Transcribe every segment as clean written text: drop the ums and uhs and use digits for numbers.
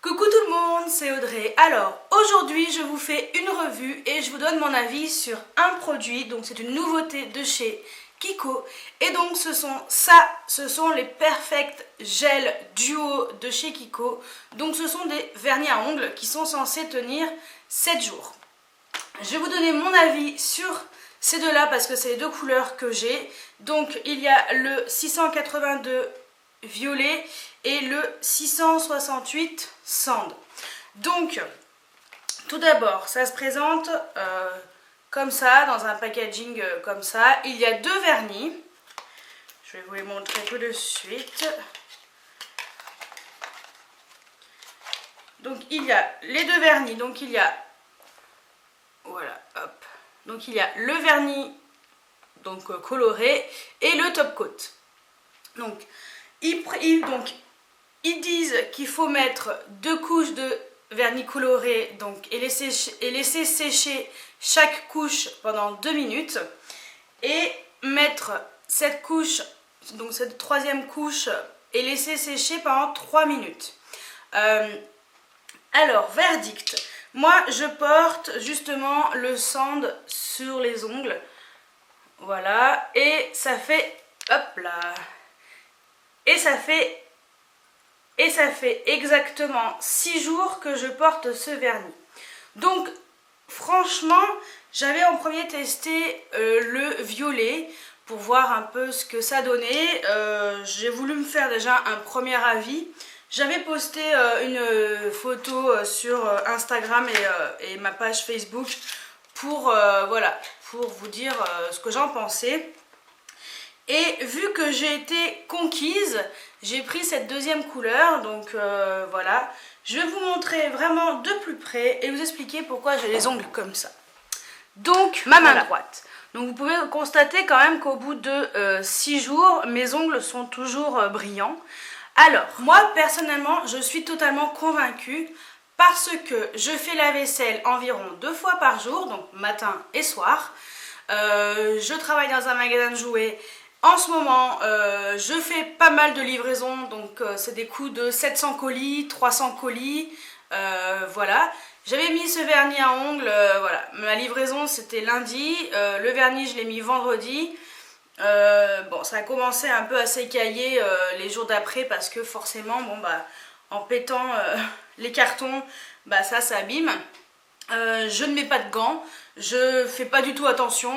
Coucou tout le monde, c'est Audrey. Alors aujourd'hui je vous fais une revue et je vous donne mon avis sur un produit. Donc c'est une nouveauté de chez Kiko. Et donc ce sont les Perfect Gel Duo de chez Kiko. Donc ce sont des vernis à ongles qui sont censés tenir 7 jours. Je vais vous donner mon avis sur ces deux là parce que c'est les deux couleurs que j'ai. Donc il y a le 682 violet et le 668 sand. Donc tout d'abord ça se présente comme ça, dans un packaging comme ça. Il y a deux vernis, je vais vous les montrer tout de suite. Donc il y a les deux vernis, donc il y a, voilà, hop, donc il y a le vernis donc coloré et le top coat. Donc ils disent qu'il faut mettre deux couches de vernis coloré donc, et laisser sécher chaque couche pendant 2 minutes. Et mettre cette couche, donc cette troisième couche, et laisser sécher pendant 3 minutes. Alors, verdict. Moi, je porte justement le sand sur les ongles. Voilà. Et ça fait... Hop là. Et ça fait exactement 6 jours que je porte ce vernis. Donc franchement, j'avais en premier testé le violet pour voir un peu ce que ça donnait. J'ai voulu me faire déjà un premier avis. J'avais posté une photo sur Instagram et ma page Facebook pour, voilà, pour vous dire ce que j'en pensais. Et vu que j'ai été conquise, j'ai pris cette deuxième couleur, donc voilà. Je vais vous montrer vraiment de plus près et vous expliquer pourquoi j'ai les ongles comme ça. Donc, ma main droite. Donc vous pouvez constater quand même qu'au bout de 6 jours, mes ongles sont toujours brillants. Alors, moi personnellement, je suis totalement convaincue parce que je fais la vaisselle environ 2 fois par jour, donc matin et soir. Je travaille dans un magasin de jouets. En ce moment, je fais pas mal de livraisons, donc c'est des coûts de 700 colis, 300 colis, voilà. J'avais mis ce vernis à ongles, voilà. Ma livraison c'était lundi, le vernis je l'ai mis vendredi. Bon, ça a commencé un peu à s'écailler les jours d'après parce que forcément, bon bah, en pétant les cartons, bah ça s'abîme. Je ne mets pas de gants, je fais pas du tout attention.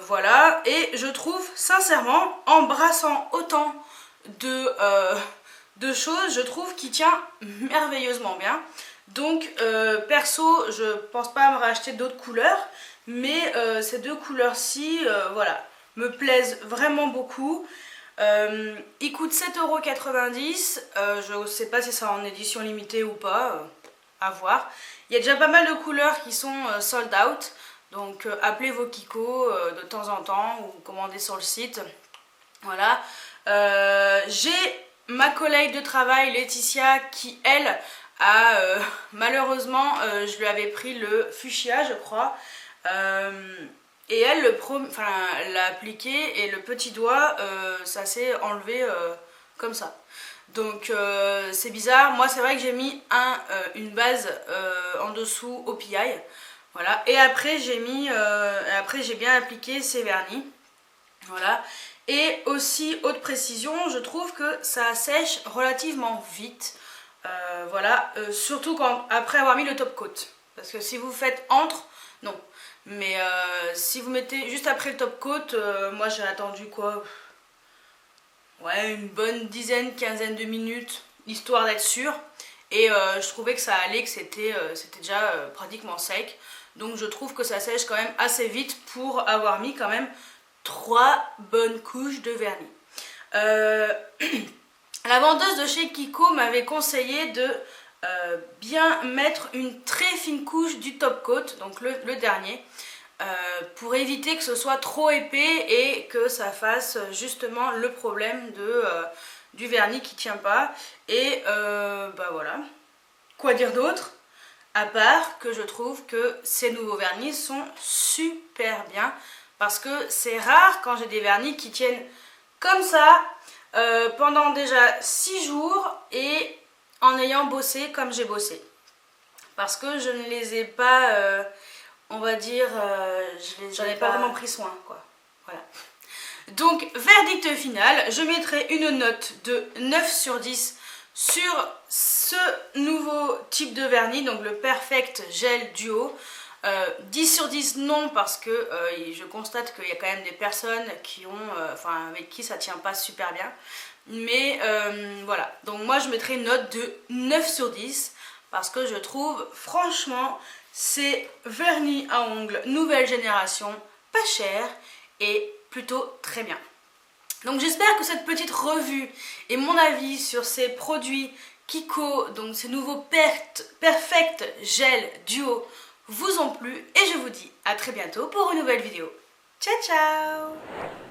Voilà, et je trouve sincèrement, en brassant autant de choses, je trouve qu'il tient merveilleusement bien. Donc perso, je pense pas me racheter d'autres couleurs, mais ces deux couleurs-ci, voilà, me plaisent vraiment beaucoup. Ils coûtent 7,90 €, je sais pas si c'est en édition limitée ou pas, à voir. Il y a déjà pas mal de couleurs qui sont sold out. Donc appelez vos Kiko de temps en temps ou commandez sur le site. Voilà. J'ai ma collègue de travail Laetitia qui elle a malheureusement je lui avais pris le fuchsia je crois. Et elle l'a appliqué et le petit doigt ça s'est enlevé comme ça. Donc c'est bizarre. Moi c'est vrai que j'ai mis une base en dessous au PI. Voilà, et après j'ai bien appliqué ces vernis. Voilà. Et aussi, haute précision, je trouve que ça sèche relativement vite. Voilà, surtout après avoir mis le top coat. Parce que si vous faites entre, non. Mais si vous mettez juste après le top coat, moi j'ai attendu quoi? Ouais, une bonne dizaine, quinzaine de minutes, histoire d'être sûr. Et je trouvais que ça allait, que c'était déjà pratiquement sec. Donc je trouve que ça sèche quand même assez vite pour avoir mis quand même 3 bonnes couches de vernis. La vendeuse de chez Kiko m'avait conseillé de bien mettre une très fine couche du top coat, donc le dernier, pour éviter que ce soit trop épais et que ça fasse justement le problème du vernis qui tient pas. Et bah voilà, quoi dire d'autre? À part que je trouve que ces nouveaux vernis sont super bien. Parce que c'est rare quand j'ai des vernis qui tiennent comme ça pendant déjà 6 jours. Et en ayant bossé comme j'ai bossé. Parce que je ne les ai pas, on va dire, j'en ai pas vraiment pris soin, quoi. Voilà. Donc, verdict final, je mettrai une note de 9 sur 10 sur ce nouveau type de vernis, donc le Perfect Gel Duo. 10 sur 10 non, parce que je constate qu'il y a quand même des personnes qui ont, avec qui ça tient pas super bien. Mais voilà, donc moi je mettrai une note de 9 sur 10 parce que je trouve franchement ces vernis à ongles nouvelle génération pas cher et plutôt très bien. Donc j'espère que cette petite revue et mon avis sur ces produits Kiko, donc ces nouveaux Perfect Gel Duo vous ont plu et je vous dis à très bientôt pour une nouvelle vidéo. Ciao ciao!